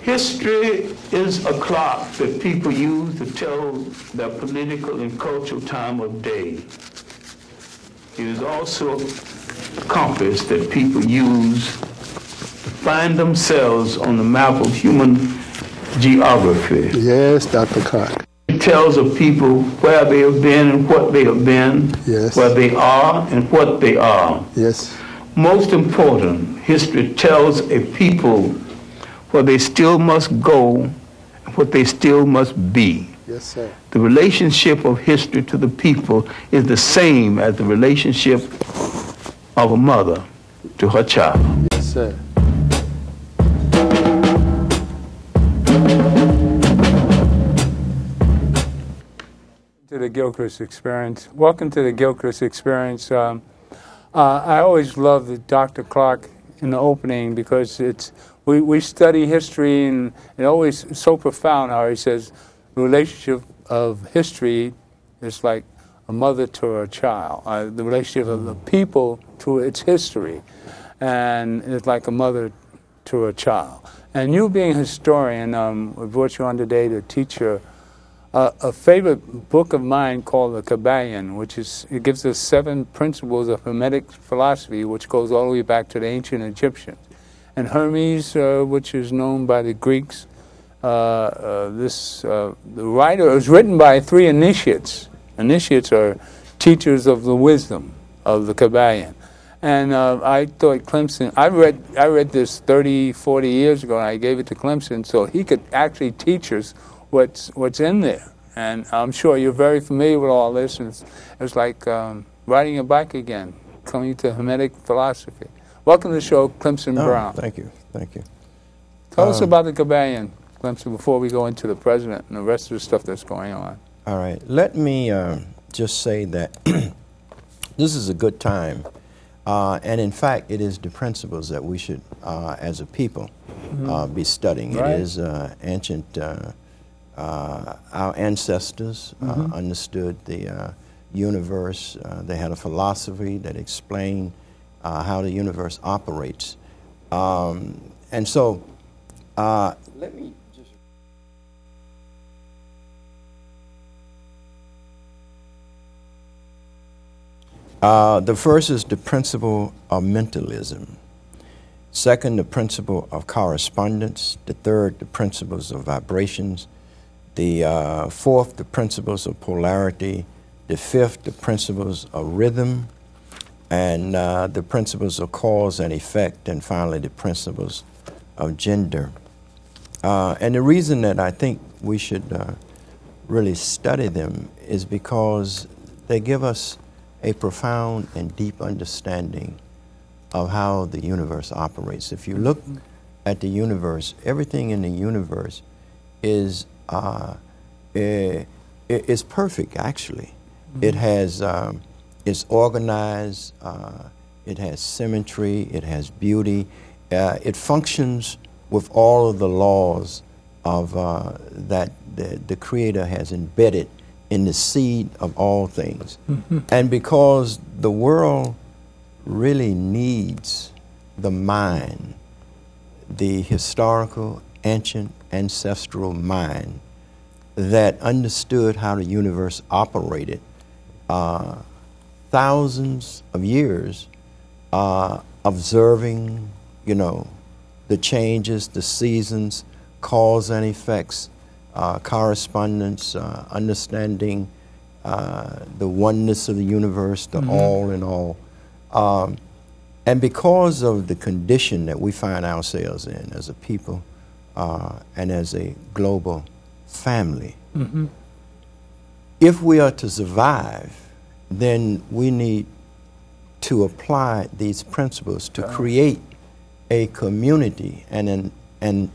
History is a clock that people use to tell their political and cultural time of day. It is also a compass that people use to find themselves on the map of human geography. Yes, Dr. Clark. It tells of people where they have been and what they have been, Yes. where they are and what they are. Yes. Most important, history tells a people where they still must go and what they still must be. Yes, sir. The relationship of history to the people is the same as the relationship of a mother to her child. Yes, sir. To the GILCHRIST Experience. Welcome to the GILCHRIST Experience. I always love the Dr. Clark in the opening because we study history, and it's always so profound how he says the relationship of history is like a mother to her child. The relationship of the people to its history, and it's like a mother to a child. And you being a historian, we brought you on today to teach a favorite book of mine called the Kabbalion, it gives us 7 principles of Hermetic philosophy, which goes all the way back to the ancient Egyptians. And Hermes, which is known by the Greeks, the writer was written by 3 initiates. Initiates are teachers of the wisdom of the Kabbalion. And I thought Clemson, I read this 30, 40 years ago, and I gave it to Clemson so he could actually teach us what's in there. And I'm sure you're very familiar with all this, and it's like riding a bike again, coming to Hermetic philosophy. Welcome to the show, Clemson Brown. Thank you, thank you. Tell us about the Kabbalion, Clemson, before we go into the president and the rest of the stuff that's going on. All right, let me just say that this is a good time, and in fact, it is the principles that we should, as a people, be studying. Right. It is ancient. Our ancestors understood the universe. They had a philosophy that explained how the universe operates. And so, let me just... the first is the principle of mentalism. Second, the principle of correspondence. The third, the principles of vibrations. The fourth, the principles of polarity. The fifth, the principles of rhythm. And the principles of cause and effect. And finally, the principles of gender. And the reason that I think we should really study them is because they give us a profound and deep understanding of how the universe operates. If you look at the universe, everything in the universe is perfect, actually. It has, it's organized, it has symmetry, it has beauty. It functions with all of the laws of that the Creator has embedded in the seed of all things. And because the world really needs the mind, the historical, ancient, ancestral mind that understood how the universe operated thousands of years, observing, the changes, the seasons, cause and effects, correspondence, understanding the oneness of the universe, the all in all. And because of the condition that we find ourselves in as a people and as a global family, if we are to survive, then we need to apply these principles to create a community and an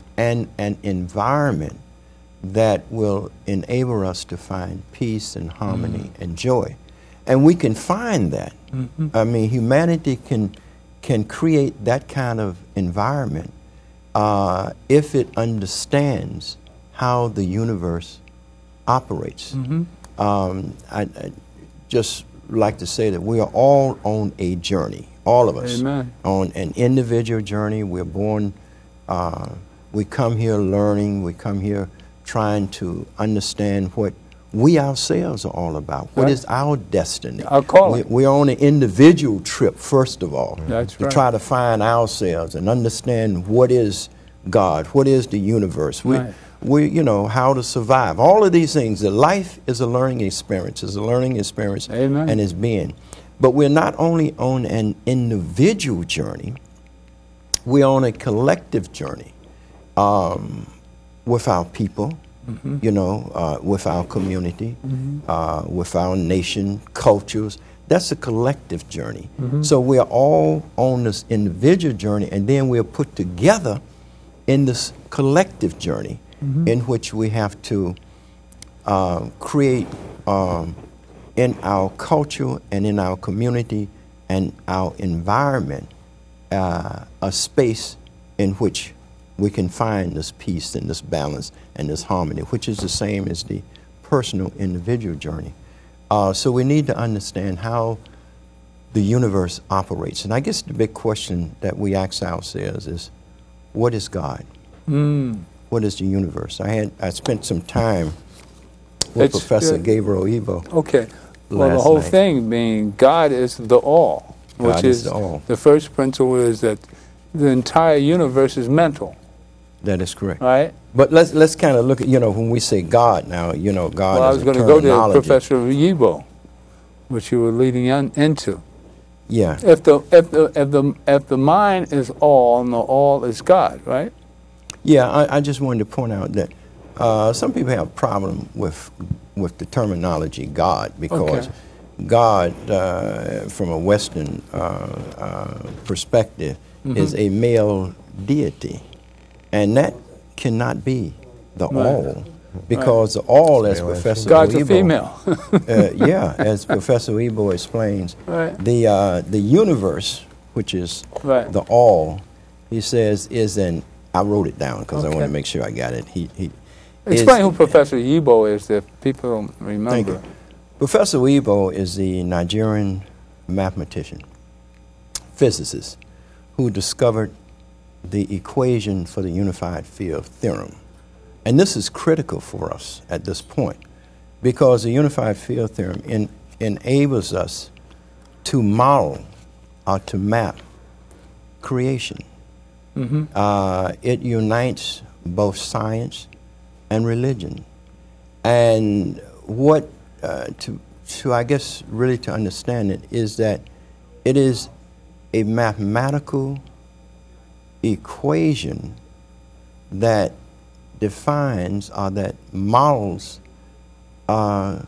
environment that will enable us to find peace and harmony and joy. And we can find that. I mean, humanity can create that kind of environment if it understands how the universe operates. I just like to say that we are all on a journey, all of us. Amen. On an individual journey. We're born We come here learning. We come here trying to understand what we ourselves are all about. What is our destiny? Our calling. We're on an individual trip, first of all. That's to right. try to find ourselves and understand what is God, what is the universe. Right. You know, how to survive. All of these things. The life is a learning experience. It's a learning experience. Amen. And it's being. But we're not only on an individual journey, we're on a collective journey with our people, you know, with our community, with our nation, cultures. That's a collective journey. So we're all on this individual journey, and then we're put together in this collective journey in which we have to create in our culture and in our community and our environment a space in which we can find this peace and this balance and this harmony, which is the same as the personal individual journey. So we need to understand how the universe operates. And I guess the big question that we ask ourselves is, what is God? What is the universe? I spent some time with Professor Gabriel Ebo. Okay. Well, the whole thing being God is the all, which is the all. The first principle is that the entire universe is mental. That is correct. Right? But let's kind of look at, you know, when we say God now, you know, God Well, I is was a going to go to terminology. Professor Yibo, which you were leading into. Yeah. If the mind is all and the all is God, right? Yeah, I just wanted to point out that some people have a problem with the terminology God, because God, from a Western perspective, is a male deity. And that cannot be the all, because the all, as Professor God's Weibo, a female. yeah, as Professor Weibo explains, Right. the universe, which is the all, he says, is an, I wrote it down because I want to make sure I got it. Explain who Professor Yibo is if people don't remember. Thank you. Professor Weibo is the Nigerian mathematician, physicist, who discovered the equation for the unified field theorem. And this is critical for us at this point, because the unified field theorem enables us to model or to map creation. It unites both science and religion. And what, to I guess really to understand it, is that it is a mathematical equation that defines or that models the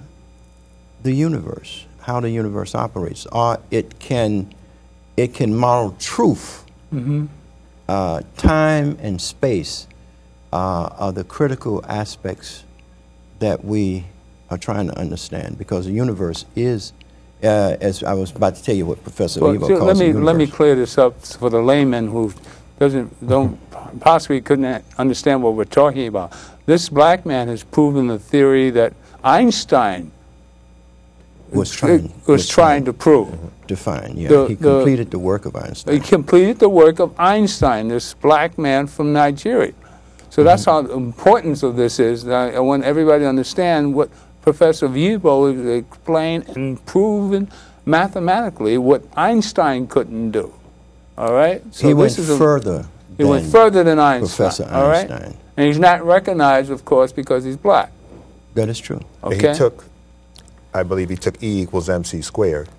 universe, how the universe operates. Or it can model truth. Time and space are the critical aspects that we are trying to understand, because the universe is, as I was about to tell you what Professor Weibo calls the universe. Let me clear this up for the layman who don't possibly couldn't understand what we're talking about. This black man has proven the theory that Einstein was trying to prove. Define, yeah. He completed the work of Einstein. He completed the work of Einstein, this black man from Nigeria. So that's how the importance of this is. I want everybody to understand what Professor Yibo has explained and proven mathematically what Einstein couldn't do. All right? So he went further. He went further than Einstein. Professor Einstein. All right? And he's not recognized, of course, because he's black. That is true. Okay? I believe he took E equals MC squared,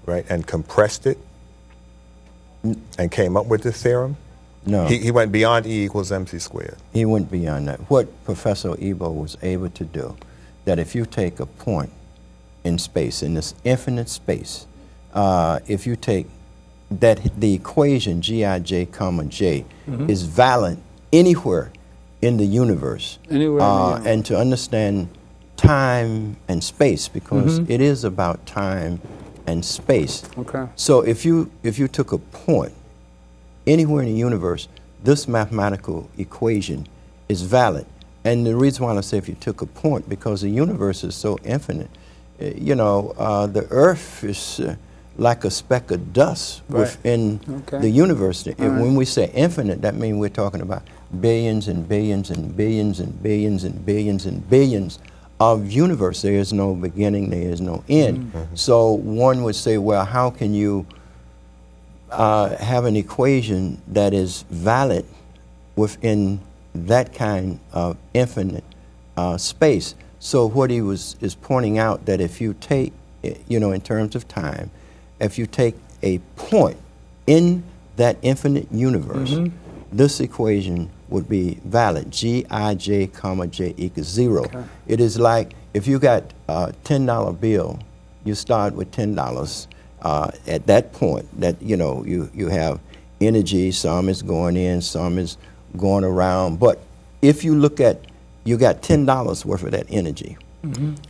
right, and compressed it and came up with the theorem. No. He went beyond E equals MC squared. He went beyond that. What Professor Ebo was able to do, that if you take a point in space, in this infinite space, if you take that, the equation Gij comma J is valid anywhere in the universe. Anywhere in the universe. And to understand time and space, because it is about time and space. Okay. So if you took a point anywhere in the universe, this mathematical equation is valid. And the reason why I say if you took a point, because the universe is so infinite. You know, the Earth is like a speck of dust within the universe. And when we say infinite, that means we're talking about billions and billions and billions and billions and billions and billions of universe. There is no beginning, there is no end. So one would say, well, how can you have an equation that is valid within that kind of infinite space? So what he is pointing out, that if you take, you know, in terms of time, if you take a point in that infinite universe, this equation would be valid. Gij, comma, j equals 0. Okay. It is like if you got a $10 bill, you start with $10. At that point, that, you know, you have energy. Some is going in, some is going around. But if you look at, you got $10 worth of that energy,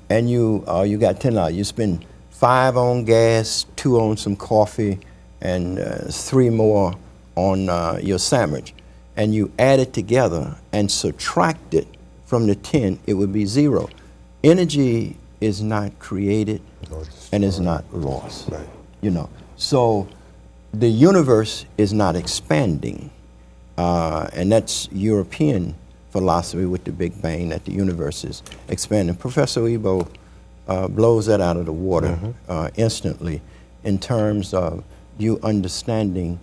and you got $10. You spend $5 on gas, $2 on some coffee, and $3 more on your sandwich, and you add it together and subtract it from the 10, it would be 0. Energy is not created and is not lost. Right. You know, so the universe is not expanding, and that's European philosophy with the Big Bang, that the universe is expanding. Professor Ebo blows that out of the water instantly in terms of you understanding.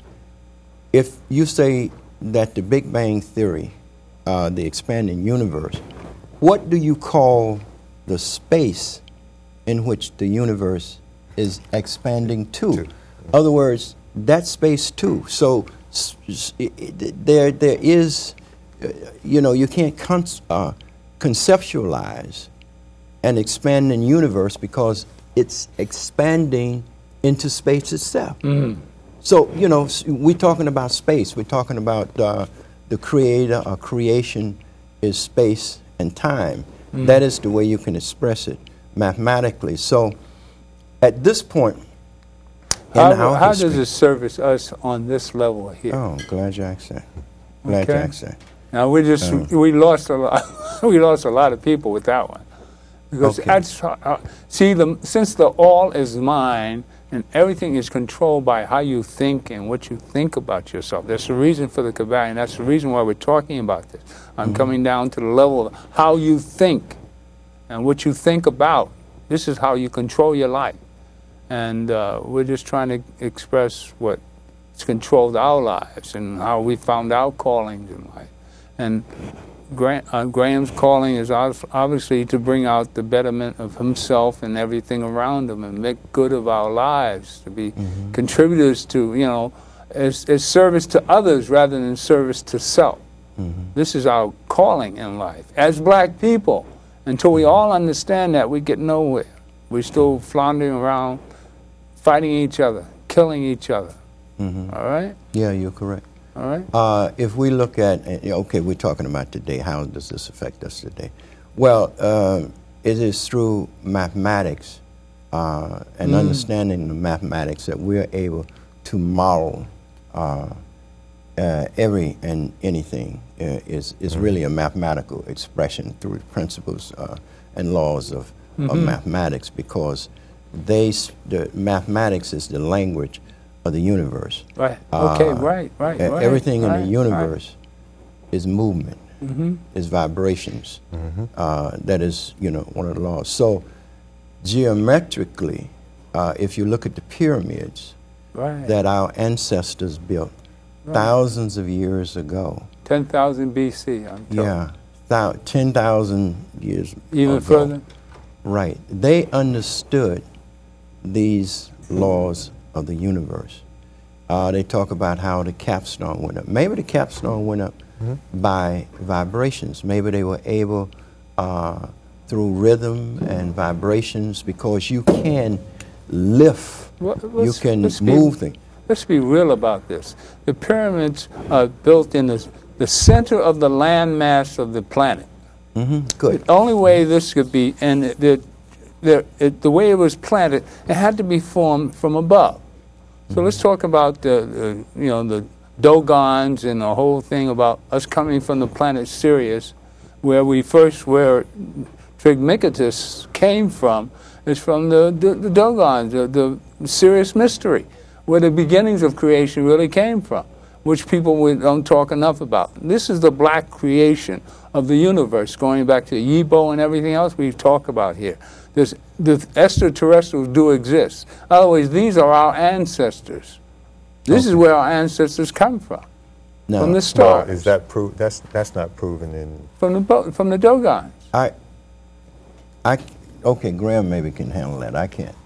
If you say that the Big Bang Theory, the expanding universe, what do you call the space in which the universe is expanding to? In other words, that space too. So there is, you know, you can't conceptualize an expanding universe because it's expanding into space itself. So, you know, we're talking about space. We're talking about the creator or creation is space and time. That is the way you can express it mathematically. So at this point in our how history, does it service us on this level here? Oh, glad you asked that. Glad you asked that. Now we just we lost a lot. We lost a lot of people with that one, because that's, since the all is mine and everything is controlled by how you think and what you think about yourself. That's the reason for the Kabbalah, and that's the reason why we're talking about this. I'm coming down to the level of how you think and what you think about. This is how you control your life, and we're just trying to express what's controlled our lives and how we found our callings in life. And Graham's calling is obviously to bring out the betterment of himself and everything around him and make good of our lives, to be contributors to, you know, as service to others rather than service to self. This is our calling in life as black people. Until we all understand that, we get nowhere. We're still floundering around, fighting each other, killing each other. All right? Yeah, you're correct. All right. If we look at, okay, we're talking about today, how does this affect us today? Well, it is through mathematics and understanding the mathematics that we're able to model every and anything is really a mathematical expression through the principles and laws of mathematics, because the mathematics is the language of the universe. Right. Okay. Right. Everything in the universe is movement, is vibrations. That is, you know, one of the laws. So, geometrically, if you look at the pyramids that our ancestors built thousands of years ago, 10,000 BC. I'm told. Yeah, 10,000 years. Even further. Right. They understood these laws of the universe. They talk about how the capstone went up. Maybe the capstone went up by vibrations. Maybe they were able, through rhythm and vibrations, because you can lift, you can move things. Let's be real about this. The pyramids are built in the center of the landmass of the planet. Good. The only way this could be, and the way it was planted, it had to be formed from above. So let's talk about the Dogons and the whole thing about us coming from the planet Sirius, where Trismegistus came from, is from the Dogons, the Sirius mystery, where the beginnings of creation really came from. which people don't talk enough about. This is the black creation of the universe, going back to Yibo and everything else we talk about here. The extraterrestrials do exist. In other words, these are our ancestors. This is where our ancestors come from. No. From the stars. Well, is that that's not proven in... From the Dogons. Okay, Graham maybe can handle that. I can't.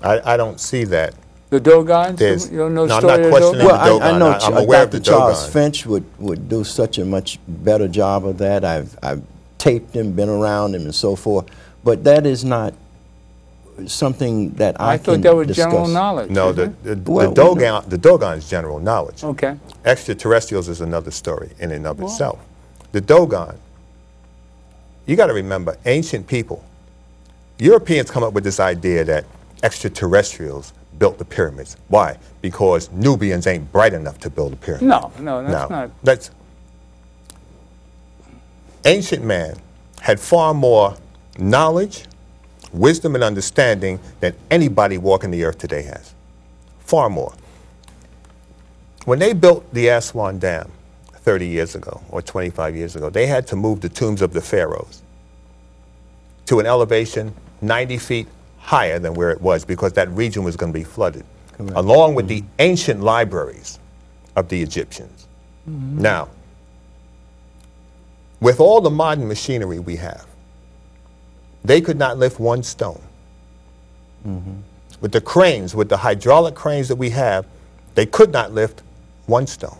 I don't see that. The Dogons? There's, You don't know no, I'm story not of questioning Dogon? the Well, I Dogon. know I'm aware of Dr. the Charles Dogon. Finch would do such a much better job of that. I've taped him, been around him, and so forth. But that is not something that I can thought that was discuss. general knowledge. No, isn't it? the Dogon is general knowledge. Okay. Extraterrestrials is another story in and of itself. The Dogon, you got to remember, ancient people, Europeans come up with this idea that extraterrestrials built the pyramids. Why? Because Nubians ain't bright enough to build a pyramid. No, that's not. That's ancient man had far more knowledge, wisdom, and understanding than anybody walking the earth today has. Far more. When they built the Aswan Dam 30 years ago or 25 years ago, they had to move the tombs of the pharaohs to an elevation 90 feet higher than where it was because that region was going to be flooded, along with the ancient libraries of the Egyptians. Now, with all the modern machinery we have, they could not lift one stone. With the cranes, with the hydraulic cranes that we have, they could not lift one stone.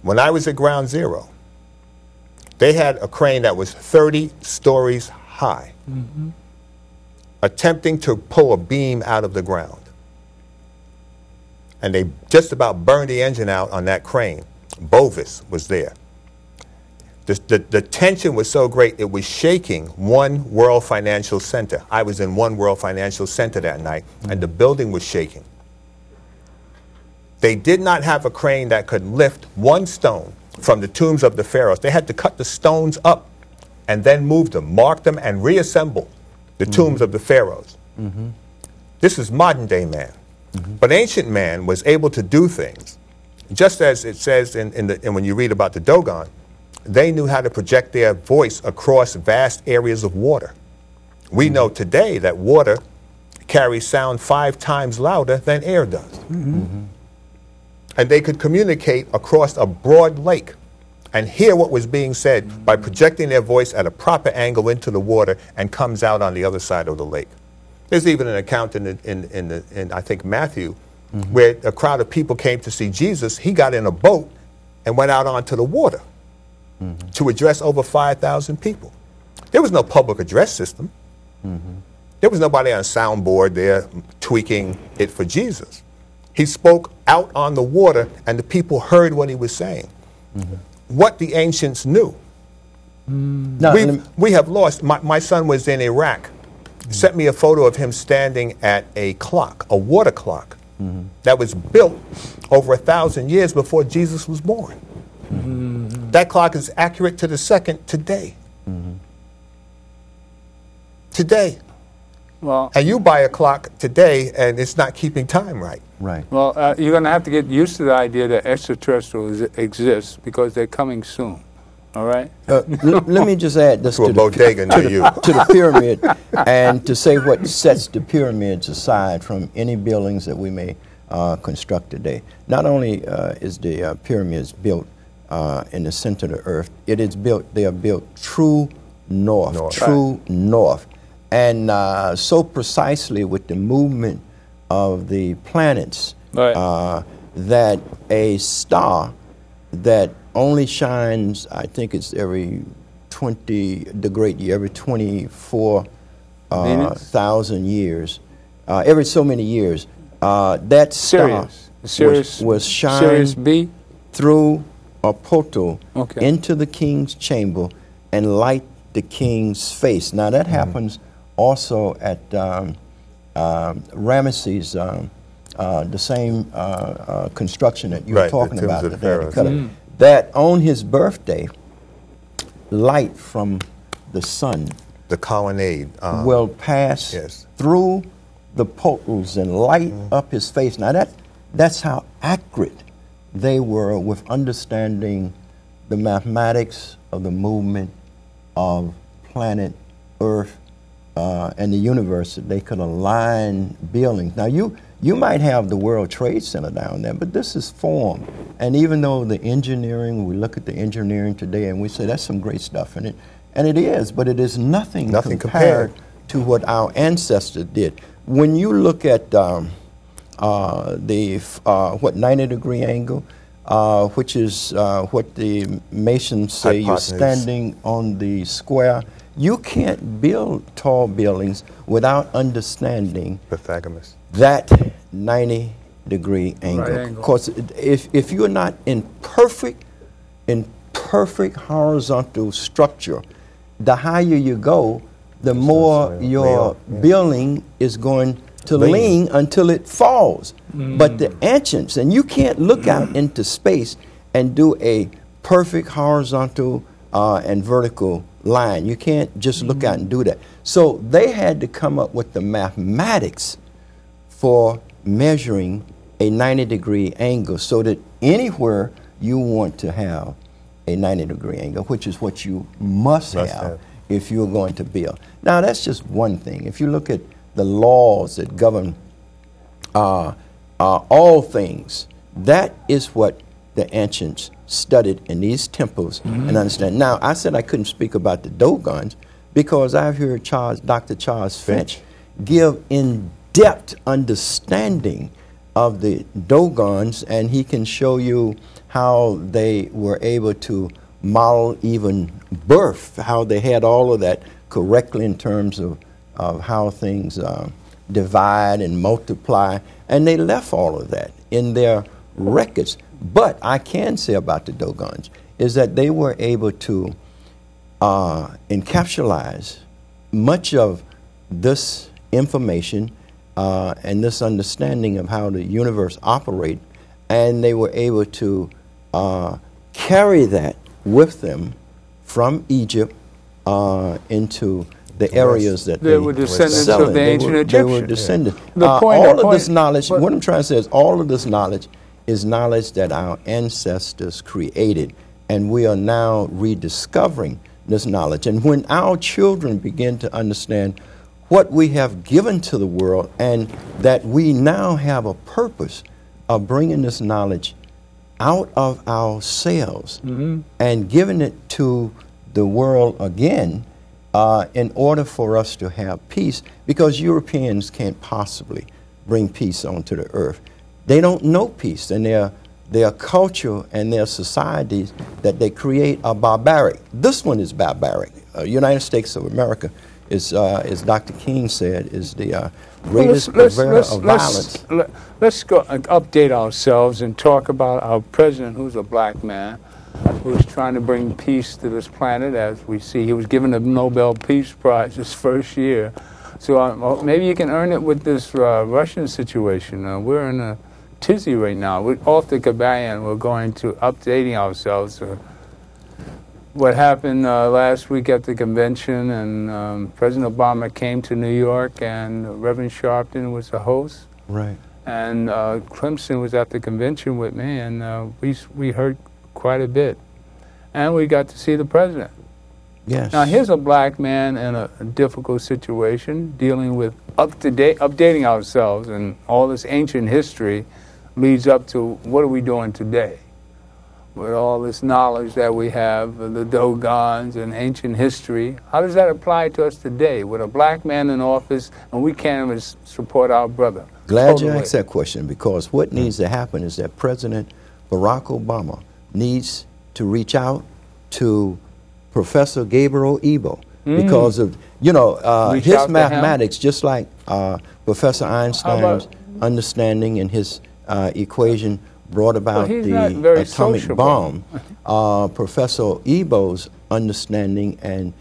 When I was at Ground Zero, they had a crane that was 30 stories high, attempting to pull a beam out of the ground. And they just about burned the engine out on that crane. Bovis was there. The tension was so great, it was shaking One World Financial Center. I was in One World Financial Center that night, and the building was shaking. They did not have a crane that could lift one stone from the tombs of the pharaohs. They had to cut the stones up and then move them, mark them, and reassemble the tombs of the pharaohs. This is modern day man. But ancient man was able to do things, just as it says in when you read about the Dogon. They knew how to project their voice across vast areas of water. We know today that water carries sound 5 times louder than air does. And they could communicate across a broad lake and hear what was being said by projecting their voice at a proper angle into the water and comes out on the other side of the lake. There's even an account in I think Matthew, where a crowd of people came to see Jesus. He got in a boat and went out onto the water to address over 5,000 people. There was no public address system. There was nobody on a soundboard there tweaking it for Jesus. He spoke out on the water, and the people heard what he was saying. What the ancients knew. We have lost. My son was in Iraq, sent me a photo of him standing at a clock, a water clock, that was built over 1,000 years before Jesus was born. That clock is accurate to the second today. Today. Well, and you buy a clock today, and it's not keeping time right. Right. Well, you're going to have to get used to the idea that extraterrestrials exist because they're coming soon. All right? Let me just add this to a bodega near you. To the pyramid, and to say what sets the pyramids aside from any buildings that we may construct today. Not only is the pyramids built in the center of the earth, they are built true north. North. And so precisely with the movement of the planets, that a star that only shines, I think it's every 24,000 years, every so many years, that star was shined through a portal into the king's chamber and light the king's face. Now that happens also at Ramesses, the same construction that you were talking about today. That on his birthday, light from the sun, the colonnade, will pass through the portals and light up his face. Now That's how accurate they were with understanding the mathematics of the movement of planet Earth and the universe. That they could align buildings. Now you might have the World Trade Center down there, but this is form. And even though the engineering, we look at the engineering today and we say that's some great stuff in it, and it is, but it is nothing compared to what our ancestors did. When you look at the 90-degree angle, which is what the Masons say, you're standing on the square. You can't build tall buildings without understanding Pythagoras. that 90-degree angle. Right angle. Of course, if you're not in perfect horizontal structure, the higher you go, the more your building is going to lean until it falls. But the ancients, and you can't look out into space and do a perfect horizontal and vertical line. You can't just look out and do that. So they had to come up with the mathematics for measuring a 90-degree angle so that anywhere you want to have a 90-degree angle, which is what you must have if you're going to build. Now, that's just one thing. If you look at the laws that govern all things, that is what the ancients studied in these temples and understand. Now, I said I couldn't speak about the Dogons because I've heard Dr. Charles Finch give in-depth understanding of the Dogons, and he can show you how they were able to model even birth, how they had all of that correctly in terms of how things divide and multiply, and they left all of that in their records. But I can say about the Dogons is that they were able to encapsulate much of this information and this understanding of how the universe operates, and they were able to carry that with them from Egypt into the areas that they were descendants of the ancient Egyptians. They were descendants. This knowledge, what I'm trying to say is all of this knowledge is knowledge that our ancestors created, and we are now rediscovering this knowledge. And when our children begin to understand what we have given to the world and that we now have a purpose of bringing this knowledge out of ourselves and giving it to the world again in order for us to have peace, because Europeans can't possibly bring peace onto the earth. They don't know peace, and their culture and their societies that they create are barbaric. This one is barbaric. United States of America is, as Dr. King said, is the greatest purveyor of violence. Let's go update ourselves and talk about our president, who's a black man, who's trying to bring peace to this planet. As we see, he was given the Nobel Peace Prize his first year. So maybe you can earn it with this Russian situation. We're in a tizzy right now. We're off the Cabayan. We're going to updating ourselves. What happened last week at the convention, and President Obama came to New York, and Reverend Sharpton was the host. Right. And Clemson was at the convention with me, and we heard quite a bit. And we got to see the president. Yes. Now, here's a black man in a difficult situation, dealing with updating ourselves, and all this ancient history leads up to what are we doing today with all this knowledge that we have of the Dogons and ancient history. How does that apply to us today with a black man in office and we can't even support our brother? Glad you asked that question, because what needs to happen is that President Barack Obama needs to reach out to Professor Gabriel Ebo, because of, his mathematics, just like Professor Einstein's understanding and his equation brought about the atomic bomb. Professor Ebo's understanding and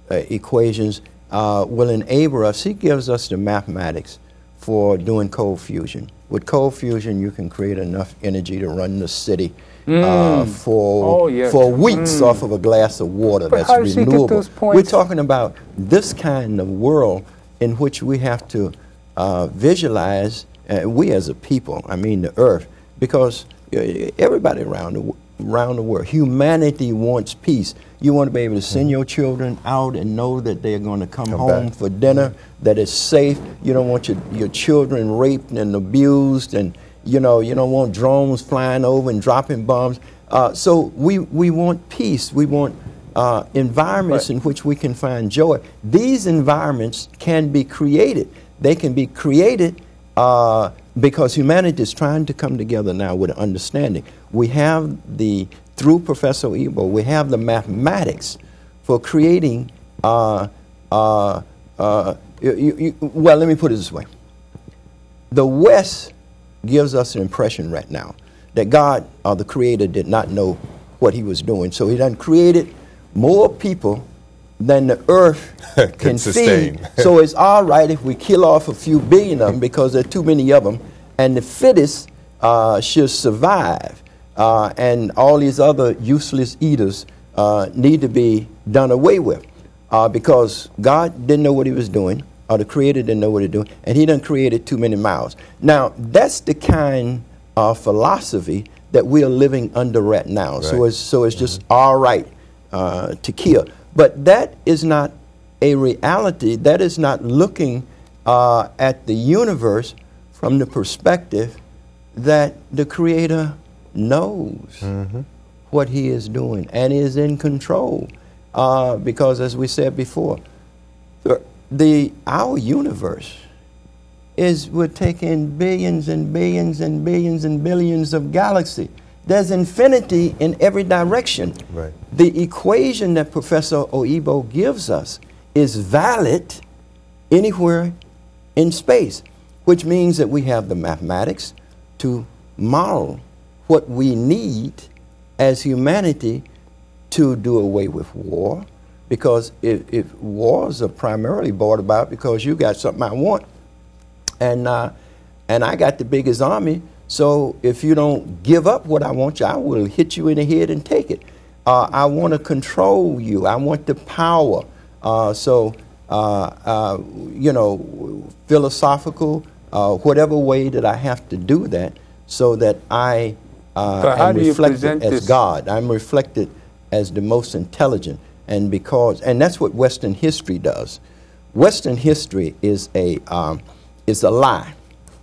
equations will enable us. He gives us the mathematics for doing cold fusion. With cold fusion, you can create enough energy to run the city for weeks off of a glass of water. But that's renewable. We're talking about this kind of world in which we have to visualize we as a people, I mean the earth, because everybody around the world, humanity wants peace. You want to be able to send your children out and know that they're going to come home back for dinner, that it's safe. You don't want your children raped and abused, and you don't want drones flying over and dropping bombs. So we want peace. We want environments in which we can find joy. These environments can be created. They can be created because humanity is trying to come together now with an understanding. We have through Professor Ebo, we have the mathematics for creating, well, let me put it this way. The West gives us an impression right now that God, or the Creator, did not know what he was doing. So he done created more people than the earth can sustain. feed. So it's all right if we kill off a few billion of them because there are too many of them, and the fittest should survive. And all these other useless eaters need to be done away with because God didn't know what he was doing, or the Creator didn't know what he was doing, and he done created too many mouths. Now, that's the kind of philosophy that we are living under right now. Right. So it's just all right to kill. But that is not a reality. That is not looking at the universe from the perspective that the Creator knows what he is doing and is in control. Because as we said before, our universe we're taking billions and billions and billions and billions of galaxies. There's infinity in every direction. Right. The equation that Professor Oebo gives us is valid anywhere in space, which means that we have the mathematics to model what we need as humanity to do away with war. Because if wars are primarily brought about because you got something I want, and I got the biggest army, so if you don't give up what I want you, I will hit you in the head and take it. I want to control you. I want the power. Philosophical, whatever way that I have to do that, so that I am reflected as God. I'm reflected as the most intelligent, and that's what Western history does. Western history is a lie,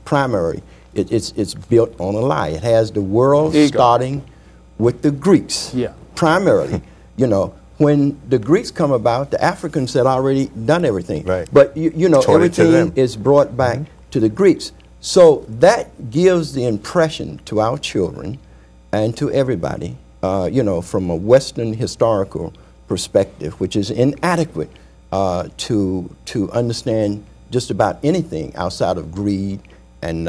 primarily. It's built on a lie. It has the world starting with the Greeks, primarily. When the Greeks come about, the Africans had already done everything. Right. But everything is brought back to the Greeks. So that gives the impression to our children and to everybody, from a Western historical perspective, which is inadequate to understand just about anything outside of greed and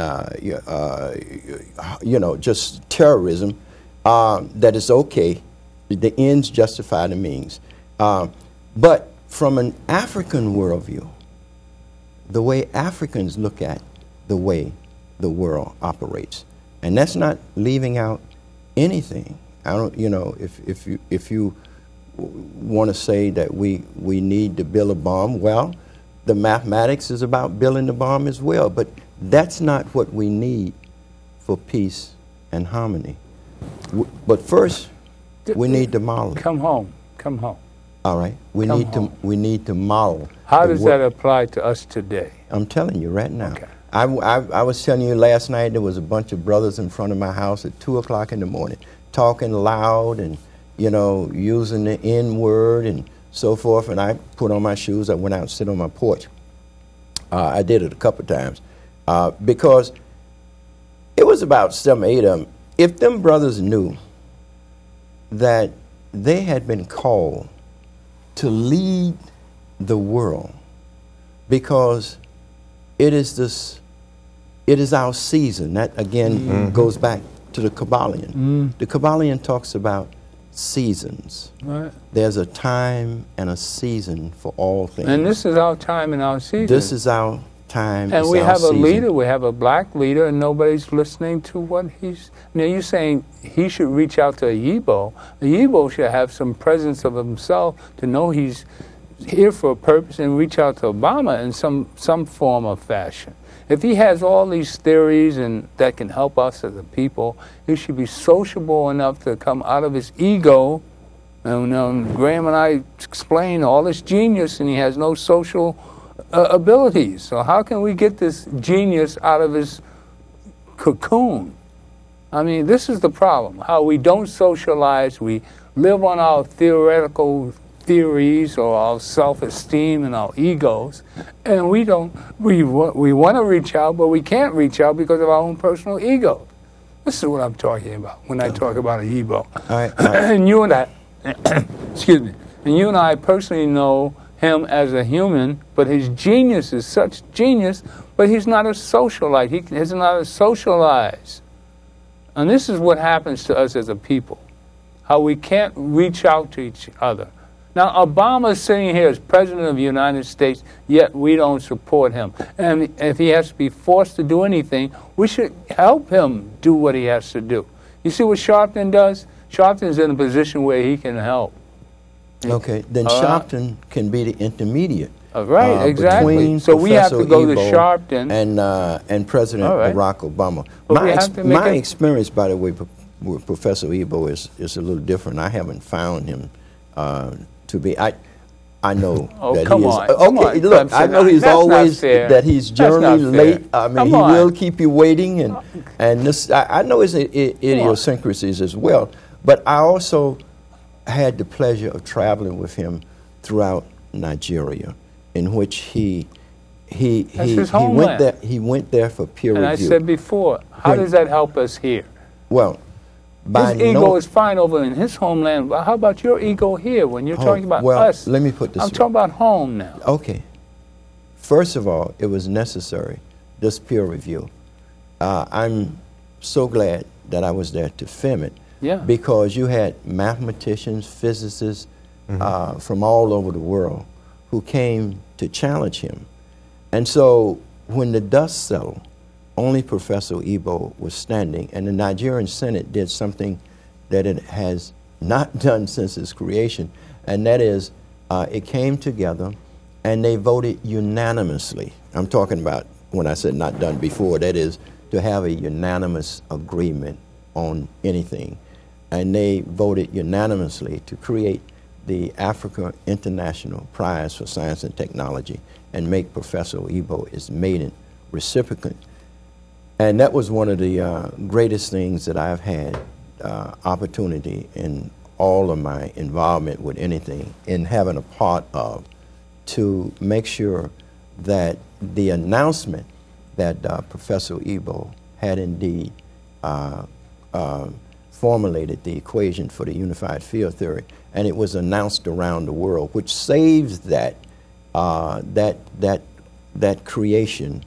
just terrorism, that it's okay. The ends justify the means. But from an African worldview, the way Africans look at the way the world operates, and that's not leaving out anything. I don't, if you want to say that we need to build a bomb, well, the mathematics is about building the bomb as well, but that's not what we need for peace and harmony. But first, we need to model. Come home. All right. We need to model. How does that apply to us today? I'm telling you right now. Okay. I was telling you last night there was a bunch of brothers in front of my house at 2 o'clock in the morning, talking loud and using the N-word and so forth. And I put on my shoes. I went out and sit on my porch. I did it a couple times because it was about 7 or 8 of them. If them brothers knew that they had been called to lead the world, because it is our season. That again goes back to the Kabbalion. The Kabbalion talks about seasons. Right. There's a time and a season for all things. And this is our time and our season. This is our time. And we have a leader. We have a black leader, and nobody's listening to what he's. Now you're saying he should reach out to a Yibo. A Yibo should have some presence of himself to know he's here for a purpose and reach out to Obama in some form or fashion. If he has all these theories and that can help us as a people, he should be sociable enough to come out of his ego. And Graham and I explained all this genius, and he has no social abilities. So how can we get this genius out of his cocoon? I mean, this is the problem, how we don't socialize. We live on our theoretical theories or our self-esteem and our egos, and we want to reach out, but we can't reach out because of our own personal ego. This is what I'm talking about when I talk about an ego. And you and I, excuse me, and you and I personally know him as a human, but his genius is such genius, but he's not a socialite. He is not a socialized. And this is what happens to us as a people, how we can't reach out to each other. Now, Obama is sitting here as President of the United States, yet we don't support him. And if he has to be forced to do anything, we should help him do what he has to do. You see what Sharpton does? Sharpton's in a position where he can help. Okay, then Sharpton can be the intermediate. Right, exactly. So we have to go to Sharpton and President Barack Obama. My experience, by the way, with Professor Ebo is a little different. I haven't found him to be. I know that he is. Okay, look, I know he's always that he's generally late. I mean, he will keep you waiting, and this. I know his idiosyncrasies as well. But I also had the pleasure of traveling with him throughout Nigeria, in which he went there. He went there for peer review. And I said before, how does that help us here? Well, his ego is fine over in his homeland. But how about your ego here when you're talking about us? Let me put this. I'm talking about home now. Okay. First of all, it was necessary, this peer review. I'm so glad that I was there to film it. Yeah. Because you had mathematicians, physicists from all over the world who came to challenge him. And so when the dust settled, only Professor Ebo was standing, and the Nigerian Senate did something that it has not done since its creation, and that is it came together and they voted unanimously. I'm talking about when I said not done before, that is to have a unanimous agreement on anything. And they voted unanimously to create the Africa International Prize for Science and Technology and make Professor Ebo its maiden recipient. And that was one of the greatest things that I've had opportunity in all of my involvement with anything in having a part of, to make sure that the announcement that Professor Ebo had indeed formulated the equation for the unified field theory, and it was announced around the world, which saves that that creation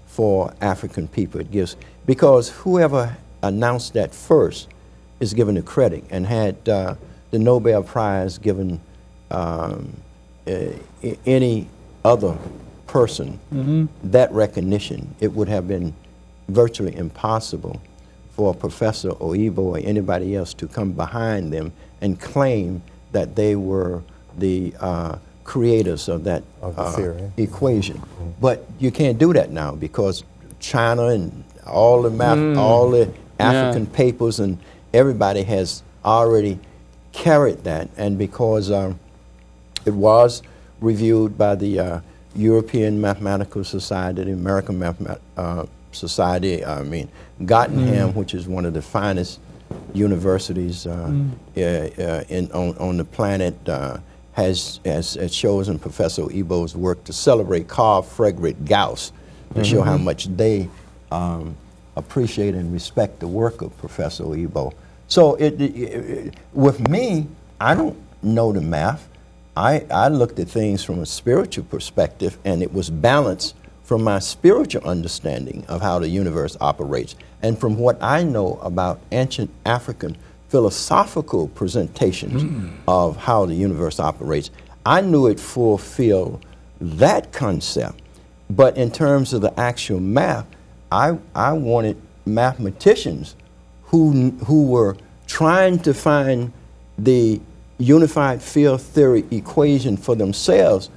for African people. It gives, because whoever announced that first is given the credit, and had the Nobel Prize given any other person that recognition, it would have been virtually impossible for Professor Oebo or anybody else to come behind them and claim that they were the creators of that equation. But you can't do that now, because China and all the all the African papers and everybody has already carried that, and because it was reviewed by the European Mathematical Society, the American Mathematical Society, Gottingen, which is one of the finest universities on the planet, has chosen Professor Ebo's work to celebrate Carl Friedrich Gauss, to show how much they appreciate and respect the work of Professor Ebo. So with me, I don't know the math. I looked at things from a spiritual perspective, and it was balanced from my spiritual understanding of how the universe operates, and from what I know about ancient African philosophical presentations of how the universe operates. I knew it fulfilled that concept, but in terms of the actual math, I wanted mathematicians who were trying to find the unified field theory equation for themselves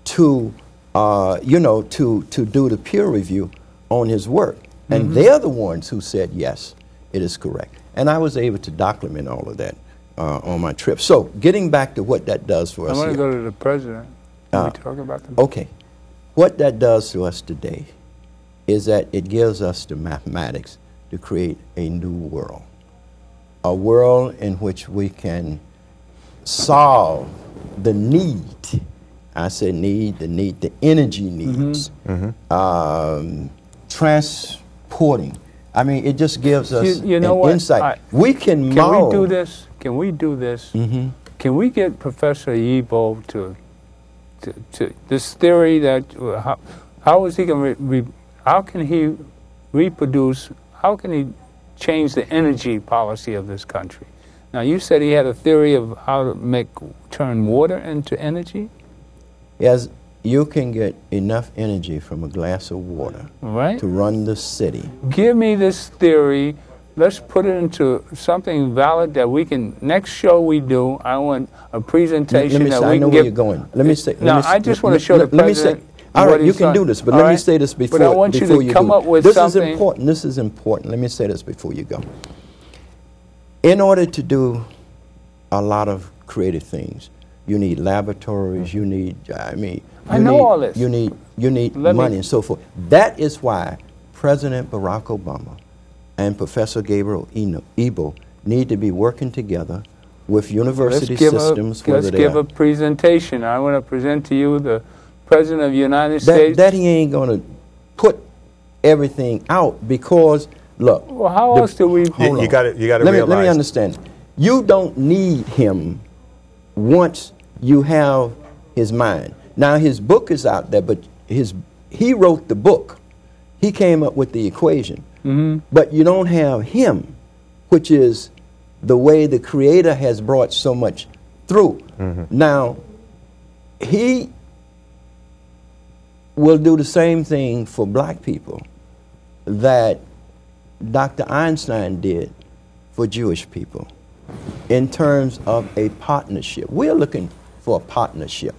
to, to do the peer review on his work. And they're the ones who said, yes, it is correct. And I was able to document all of that on my trip. So getting back to what that does for us I want to here. go to the president. Can we talk about the Okay. What that does to us today is that it gives us the mathematics to create a new world. A world in which we can solve the need. I said need, the energy needs. Transporting. I mean, it just gives us you know an insight. We can Can model. we do this? Can we do this? Can we get Professor Ebo to this theory that how is he going to how can he reproduce? How can he change the energy policy of this country? Now, you said he had a theory of how to turn water into energy. Yes, you can get enough energy from a glass of water Right. to run the city. Give me this theory. Let's put it into something valid that we can. Next show we do, I want a presentation Let me that say, we I know can where give. you're going. Let me say. No, I just want to show the let me president. say. All what right, you he's can done. do this, but All let me right? say this before. But I want you before to you come do up it. with this something. is important. This is important. Let me say this before you go. In order to do a lot of creative things, you need laboratories. You need. I know all this. You need money and so forth. That is why President Barack Obama and Professor Gabriel Ebo need to be working together with university systems. Let's give a presentation. I want to present to you the President of the United States. That he ain't going to put everything out because, look. Well, how else do we? You got to realize. Let me understand. You don't need him once you have his mind. Now, his book is out there, but he wrote the book. He came up with the equation. But you don't have him, which is the way the Creator has brought so much through. Now, he will do the same thing for black people that Dr. Einstein did for Jewish people in terms of a partnership. We're looking for a partnership.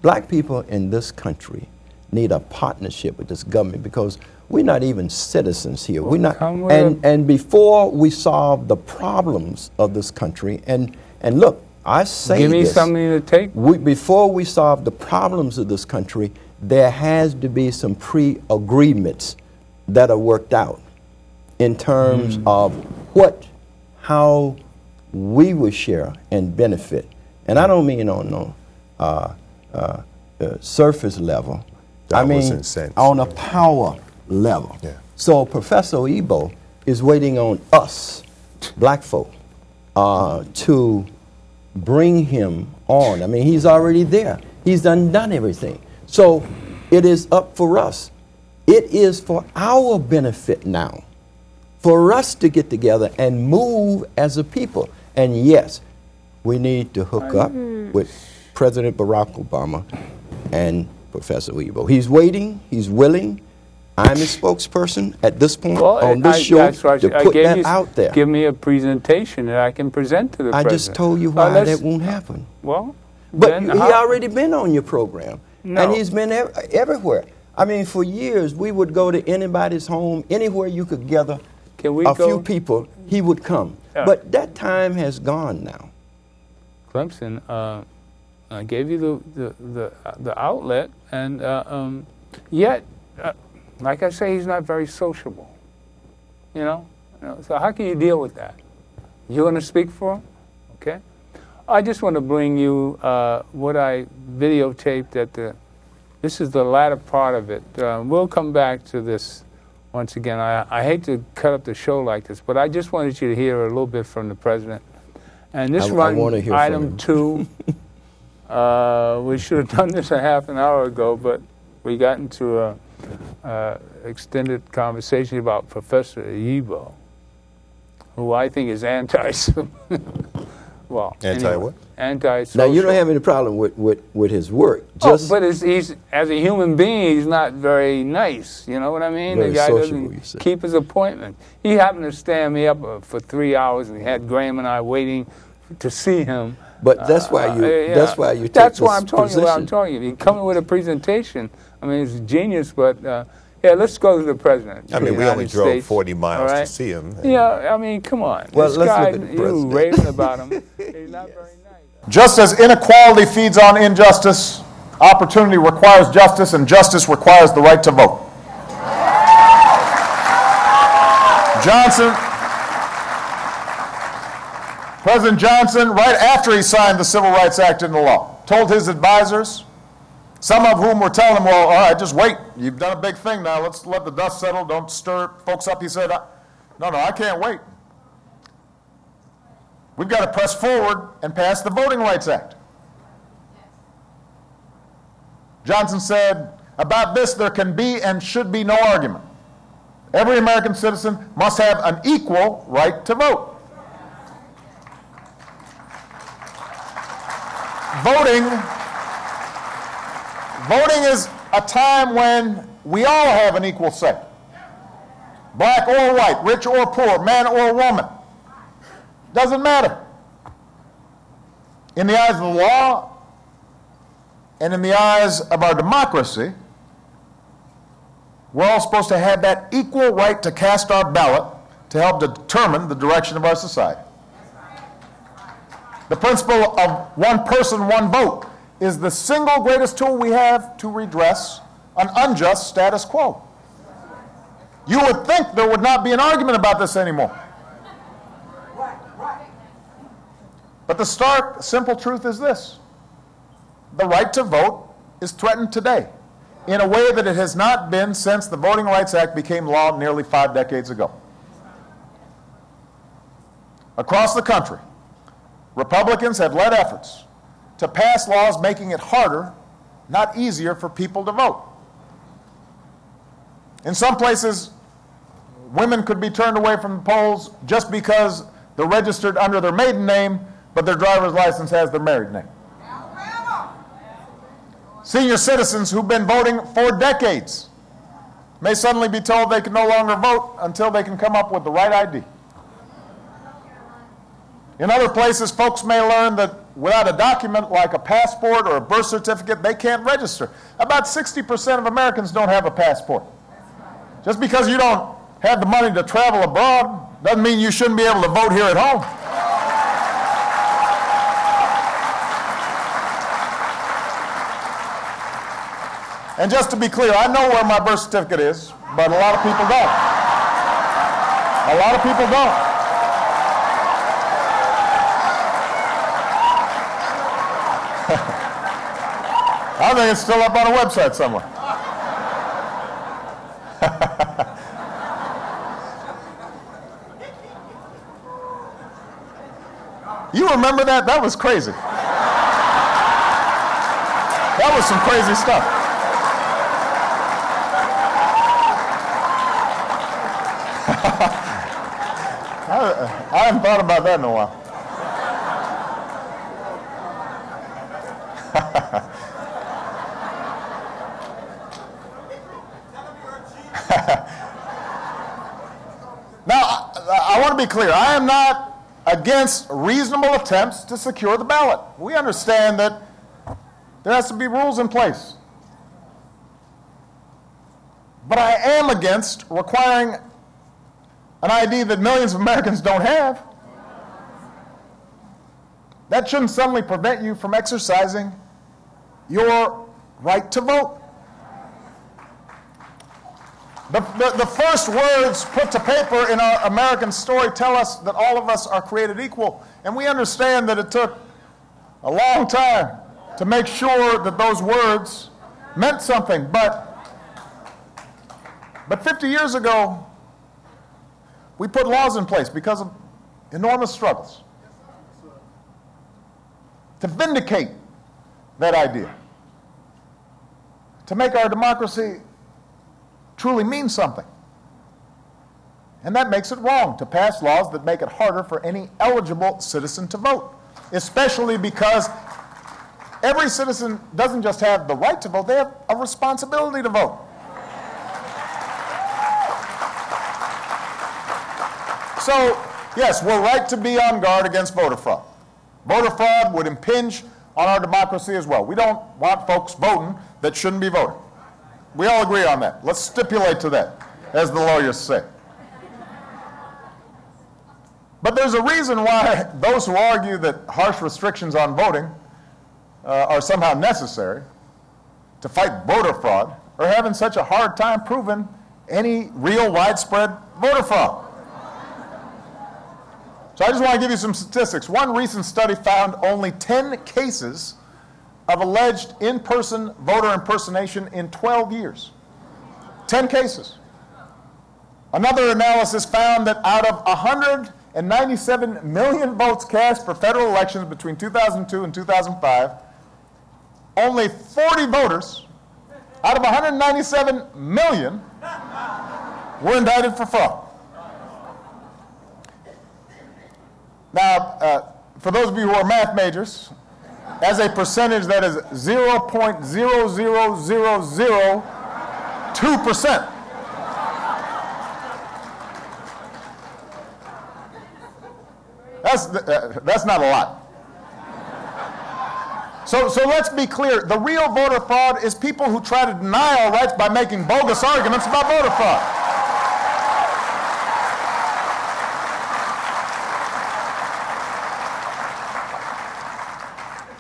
Black people in this country need a partnership with this government because we're not even citizens here. We're not, and before we solve the problems of this country, and look, I say Give me this, something to take. before we solve the problems of this country, there has to be some pre-agreements that are worked out in terms of how we will share and benefit. And I don't mean on no surface level. That I mean was insane. on a power level. Yeah. So Professor Ebo is waiting on us, black folk, to bring him on. I mean, he's already there. He's done everything. So it is up for us. It is for our benefit now, for us to get together and move as a people. And yes, we need to hook up with President Barack Obama and Professor Ebo. He's waiting. He's willing. I'm his spokesperson at this point on this show to put that out there. Give me a presentation that I can present to the president. I just told you why that won't happen. Well, but he already been on your program, No. and he's been everywhere. I mean, for years, we would go to anybody's home, anywhere you could gather a few people, he would come. Yeah. But that time has gone now. Clemson, I gave you the outlet, and yet, like I say, he's not very sociable. You know? So how can you deal with that? You going to speak for him? Okay. I just want to bring you what I videotaped at this is the latter part of it. We'll come back to this once again. I hate to cut up the show like this, but I just wanted you to hear a little bit from the president. And this runs item 2. We should have done this a half an hour ago, but we got into a extended conversation about Professor Ebo, who I think is well, Anti-what? Anti-social. Now, you don't have any problem with his work. Just but he's as a human being, he's not very nice. You know what I mean? Very the guy sociable, doesn't keep his appointment. He happened to stand me up for 3 hours, and he had Graham and I waiting to see him. But that's why you. Yeah. That's why you take That's this why I'm telling you what I'm position. telling you. You come in with a presentation. I mean, it's genius, but yeah, let's go to the president. I mean, of the we only United drove States, 40 miles all to right? see him. Yeah, I mean, come on. Well, this let's guy, look at the you president. raving about him, he's not very nice. Just as inequality feeds on injustice, opportunity requires justice, and justice requires the right to vote. President Johnson, right after he signed the Civil Rights Act into law, told his advisors, some of whom were telling him, well, all right, just wait. You've done a big thing now. Let's let the dust settle. Don't stir folks up. He said, no, I can't wait. We've got to press forward and pass the Voting Rights Act. Johnson said, about this there can be and should be no argument. Every American citizen must have an equal right to vote. Voting is a time when we all have an equal say. Black or white, rich or poor, man or woman. Doesn't matter. In the eyes of the law and in the eyes of our democracy, we're all supposed to have that equal right to cast our ballot to help determine the direction of our society. The principle of one person, one vote is the single greatest tool we have to redress an unjust status quo. You would think there would not be an argument about this anymore. But the stark, simple truth is this. The right to vote is threatened today in a way that it has not been since the Voting Rights Act became law nearly 5 decades ago. Across the country, Republicans have led efforts to pass laws making it harder, not easier, for people to vote. In some places, women could be turned away from the polls just because they're registered under their maiden name, but their driver's license has their married name. Senior citizens who've been voting for decades may suddenly be told they can no longer vote until they can come up with the right ID. In other places, folks may learn that without a document like a passport or a birth certificate, they can't register. About 60% of Americans don't have a passport. Just because you don't have the money to travel abroad doesn't mean you shouldn't be able to vote here at home. And just to be clear, I know where my birth certificate is, but a lot of people don't. A lot of people don't. I think it's still up on a website somewhere. You remember that? That was crazy. That was some crazy stuff. I haven't thought about that in a while. Now, I want to be clear. I am not against reasonable attempts to secure the ballot. We understand that there has to be rules in place. But I am against requiring an ID that millions of Americans don't have. That shouldn't suddenly prevent you from exercising your right to vote. The first words put to paper in our American story tell us that all of us are created equal. And we understand that it took a long time to make sure that those words meant something. But 50 years ago, we put laws in place because of enormous struggles to vindicate that idea, to make our democracy truly mean something. And that makes it wrong to pass laws that make it harder for any eligible citizen to vote, especially because every citizen doesn't just have the right to vote, they have a responsibility to vote. So, yes, we're right to be on guard against voter fraud. Voter fraud would impinge on our democracy as well. We don't want folks voting that shouldn't be voting. We all agree on that. Let's stipulate to that, as the lawyers say. But there's a reason why those who argue that harsh restrictions on voting are somehow necessary to fight voter fraud are having such a hard time proving any real widespread voter fraud. So I just want to give you some statistics. One recent study found only 10 cases of alleged in-person voter impersonation in 12 years. 10 cases. Another analysis found that out of 197 million votes cast for federal elections between 2002 and 2005, only 40 voters out of 197 million were indicted for fraud. Now, for those of you who are math majors, as a percentage, that is 0.00002%. That's not a lot. So let's be clear. The real voter fraud is people who try to deny our rights by making bogus arguments about voter fraud.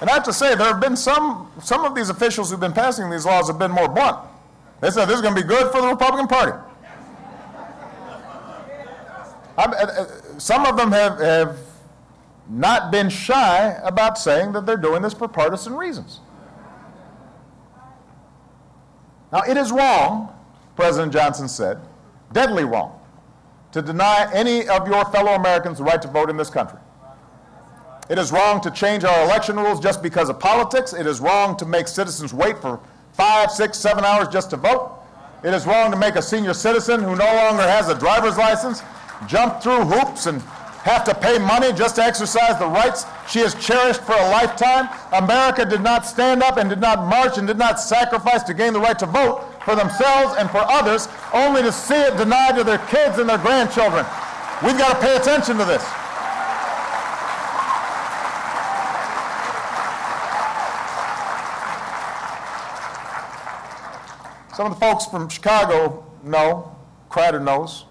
And I have to say, there have been some of these officials who've been passing these laws have been more blunt. They said this is going to be good for the Republican Party. Some of them have not been shy about saying that they're doing this for partisan reasons. Now, it is wrong, President Johnson said, deadly wrong, to deny any of your fellow Americans the right to vote in this country. It is wrong to change our election rules just because of politics. It is wrong to make citizens wait for 5, 6, 7 hours just to vote. It is wrong to make a senior citizen who no longer has a driver's license jump through hoops and have to pay money just to exercise the rights she has cherished for a lifetime. America did not stand up and did not march and did not sacrifice to gain the right to vote for themselves and for others, only to see it denied to their kids and their grandchildren. We've got to pay attention to this. Some of the folks from Chicago know, Crider knows,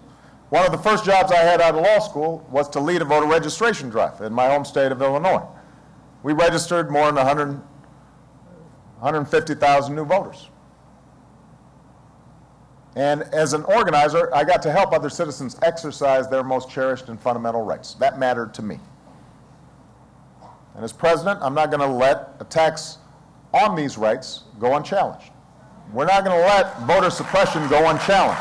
one of the first jobs I had out of law school was to lead a voter registration drive in my home state of Illinois. We registered more than 150,000 new voters. And as an organizer, I got to help other citizens exercise their most cherished and fundamental rights. That mattered to me. And as president, I'm not going to let attacks on these rights go unchallenged. We're not going to let voter suppression go unchallenged.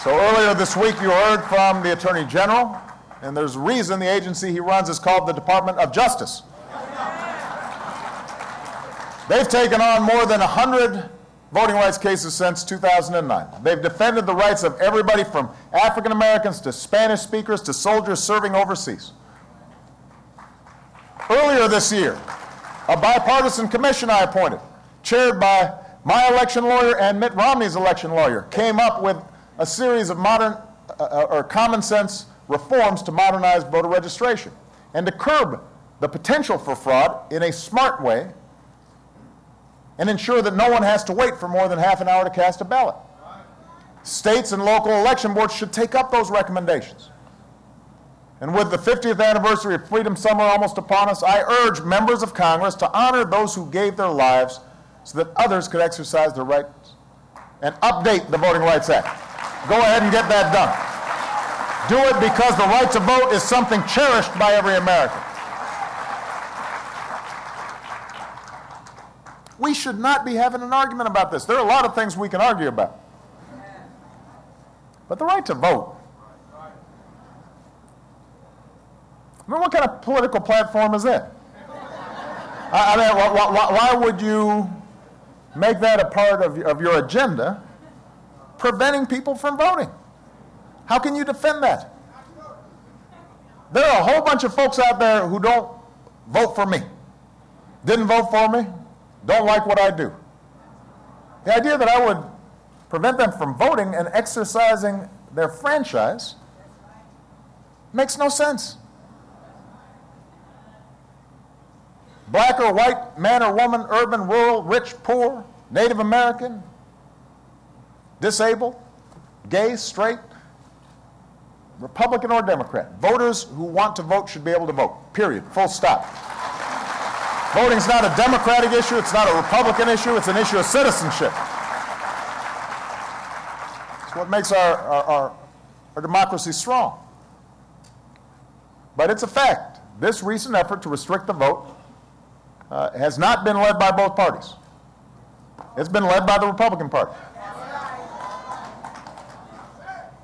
So earlier this week, you heard from the Attorney General, and there's a reason the agency he runs is called the Department of Justice. They've taken on more than 100 voting rights cases since 2009. They've defended the rights of everybody from African Americans to Spanish speakers to soldiers serving overseas. Earlier this year, a bipartisan commission I appointed, chaired by my election lawyer and Mitt Romney's election lawyer, came up with a series of modern or common sense reforms to modernize voter registration and to curb the potential for fraud in a smart way and ensure that no one has to wait for more than half an hour to cast a ballot. States and local election boards should take up those recommendations. And with the 50th anniversary of Freedom Summer almost upon us, I urge members of Congress to honor those who gave their lives so that others could exercise their rights and update the Voting Rights Act. Go ahead and get that done. Do it because the right to vote is something cherished by every American. We should not be having an argument about this. There are a lot of things we can argue about. But the right to vote, I mean, what kind of political platform is that? I mean, why would you make that a part of your agenda, preventing people from voting? How can you defend that? There are a whole bunch of folks out there who don't vote for me, didn't vote for me, don't like what I do. The idea that I would prevent them from voting and exercising their franchise makes no sense. black or white, man or woman, urban, rural, rich, poor, Native American, disabled, gay, straight, Republican or Democrat. Voters who want to vote should be able to vote, period, full stop. Voting's not a Democratic issue, it's not a Republican issue, it's an issue of citizenship. It's what makes our democracy strong. But it's a fact. This recent effort to restrict the vote has not been led by both parties. It's been led by the Republican Party.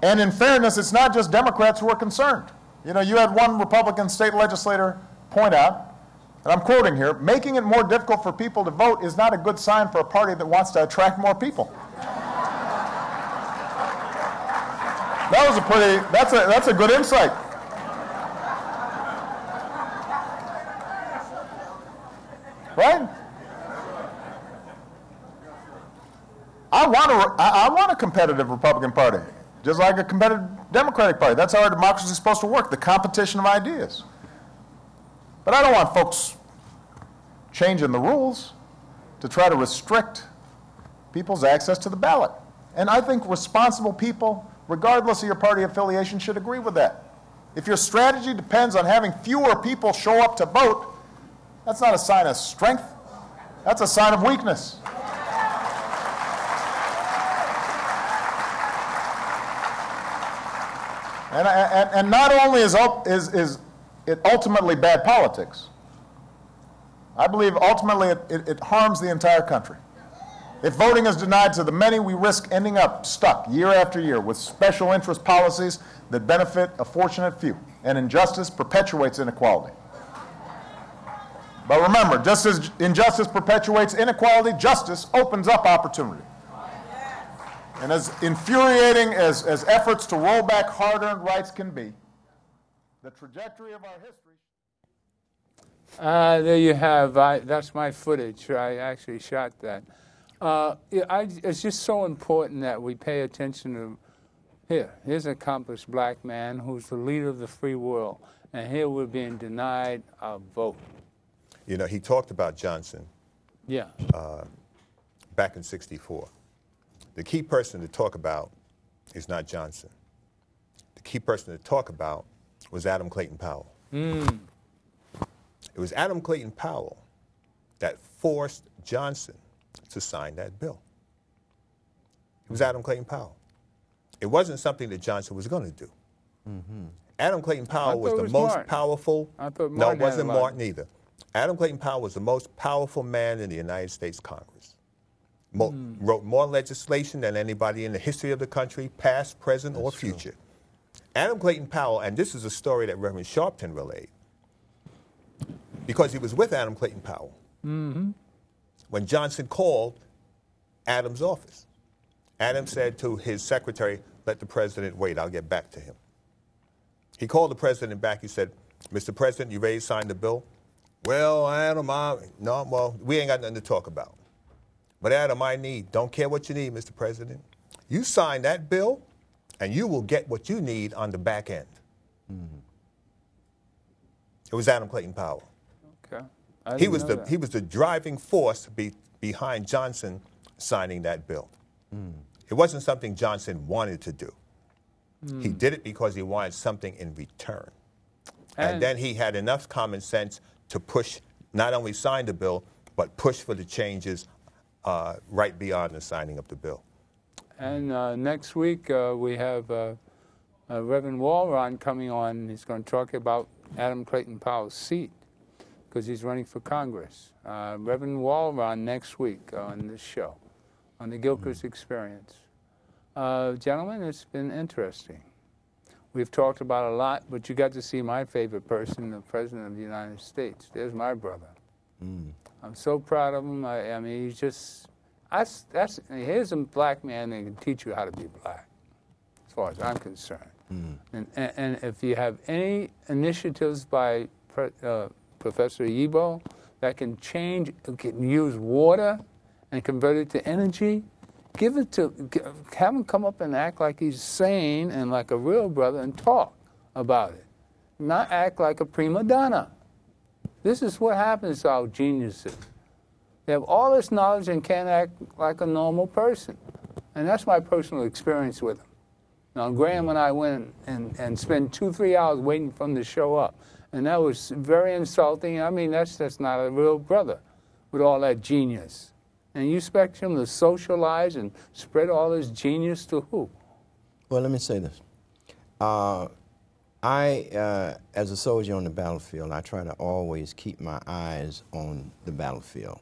And in fairness, it's not just Democrats who are concerned. You know, you had one Republican state legislator point out, and I'm quoting here, making it more difficult for people to vote is not a good sign for a party that wants to attract more people. That was a pretty, that's a good insight. Right? I want a competitive Republican Party, just like a competitive Democratic Party. That's how our democracy is supposed to work, the competition of ideas. But I don't want folks changing the rules to try to restrict people's access to the ballot. And I think responsible people, regardless of your party affiliation, should agree with that. If your strategy depends on having fewer people show up to vote, that's not a sign of strength. That's a sign of weakness. And not only is it ultimately bad politics, I believe ultimately it harms the entire country. If voting is denied to the many, we risk ending up stuck year after year with special interest policies that benefit a fortunate few, and injustice perpetuates inequality. But remember, just as injustice perpetuates inequality, justice opens up opportunity. And as infuriating as efforts to roll back hard-earned rights can be, the trajectory of our history... There you have. That's my footage. I actually shot that. It's just so important that we pay attention to, here's an accomplished black man who's the leader of the free world, and here we're being denied our vote. You know, he talked about Johnson back in '64. The key person to talk about is not Johnson. The key person to talk about was Adam Clayton Powell. It was Adam Clayton Powell that forced Johnson to sign that bill. It was Adam Clayton Powell. It wasn't something that Johnson was going to do. Adam Clayton Powell was the most powerful. No, it wasn't Martin either. Adam Clayton Powell was the most powerful man in the United States Congress. Wrote more legislation than anybody in the history of the country, past, present, or future. Adam Clayton Powell, and this is a story that Reverend Sharpton relayed, because he was with Adam Clayton Powell when Johnson called Adam's office. Adam said to his secretary, let the president wait, I'll get back to him. He called the president back, he said, Mr. President, you ready to sign the bill? Well, Adam, we ain't got nothing to talk about. But Adam, don't care what you need, Mr. President. You sign that bill, and you will get what you need on the back end. It was Adam Clayton Powell. Okay. He was the driving force behind Johnson signing that bill. It wasn't something Johnson wanted to do. He did it because he wanted something in return. And then he had enough common sense to push, not only sign the bill, but push for the changes right beyond the signing of the bill. And next week we have Reverend Walron coming on. He's going to talk about Adam Clayton Powell's seat because he's running for Congress. Reverend Walron next week on this show, on the GILCHRIST Experience. Gentlemen, it's been interesting. We've talked about a lot, but you got to see my favorite person, the President of the United States. There's my brother. I'm so proud of him. I mean, he's just, here's a black man that can teach you how to be black, as far as I'm concerned. And if you have any initiatives by Professor Yibo that can change, can use water and convert it to energy, have him come up and act like he's sane and like a real brother and talk about it. Not act like a prima donna. This is what happens to our geniuses. They have all this knowledge and can't act like a normal person. And that's my personal experience with them. Now, Graham and I went and spent 2-3 hours waiting for them to show up. And that was very insulting. I mean, that's not a real brother with all that genius. And you expect him to socialize and spread all his genius to who? Well, let me say this. As a soldier on the battlefield, I try to always keep my eyes on the battlefield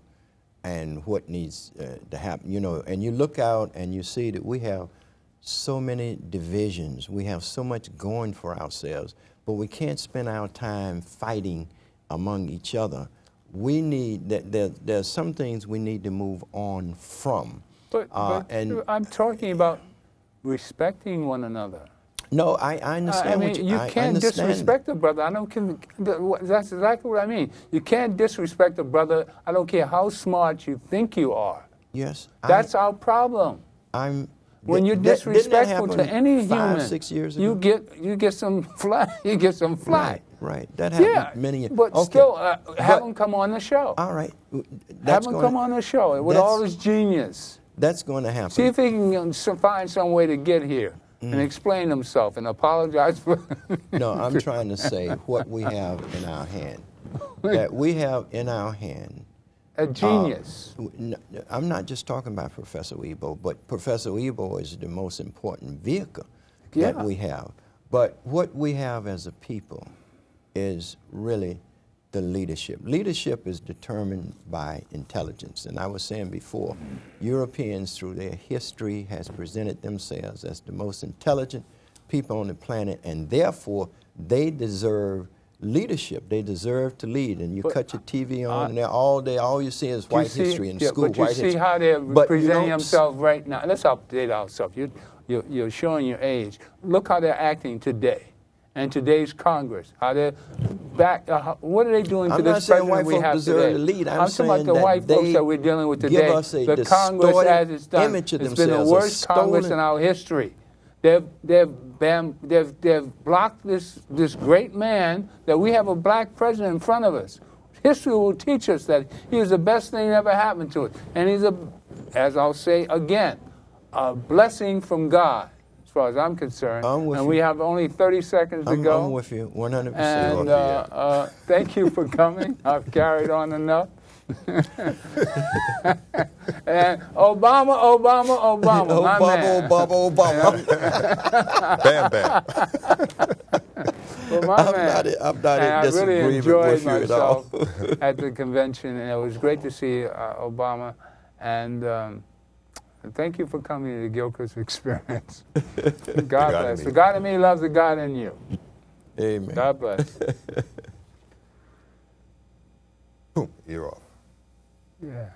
and what needs to happen. You know, and you look out and you see that we have so many divisions. We have so much going for ourselves, but we can't spend our time fighting among each other. We need, there's some things we need to move on from. But I'm talking about respecting one another. No, I understand what you can't disrespect a brother. I don't care. That's exactly what I mean. You can't disrespect a brother. I don't care how smart you think you are. Yes. That's our problem. When you're disrespectful to any human, 6 years ago? you get some flack. You get some flack. Right. That happened many years. But still, have him come on the show. All right. Have him come on the show with all his genius. That's going to happen. See if he can find some way to get here and explain himself and apologize for. No, I'm trying to say what we have in our hand. That we have in our hand. A genius. I'm not just talking about Professor Ebo, but Professor Ebo is the most important vehicle that we have. But what we have as a people is really the leadership. Leadership is determined by intelligence. And I was saying before, Europeans through their history has presented themselves as the most intelligent people on the planet, and therefore they deserve leadership. They deserve to lead. And you cut your TV on and all day, all you see is white history in school. But you see how they're presenting themselves right now. Let's update ourselves. You're showing your age. Look how they're acting today. And today's Congress, how they're back. What are they doing to this president we have today? I'm talking about the white folks that we're dealing with today. The Congress, as it's done, it's been the worst Congress in our history. They've blocked this great man that we have a black president in front of us. History will teach us that he was the best thing that ever happened to us, and he's as I'll say again, a blessing from God. As far as I'm concerned, we have only 30 seconds to go. I'm with you 100%. And thank you for coming. I've carried on enough. And Obama, my man. Obama. Bam, bam. Well, my man. I'm not in disagreement I really enjoyed with you myself at all. at the convention, and it was great to see Obama. And thank you for coming to the Gilchrist Experience. God bless. The God in me loves the God in you. Amen. God bless. Boom, you're off. Yeah.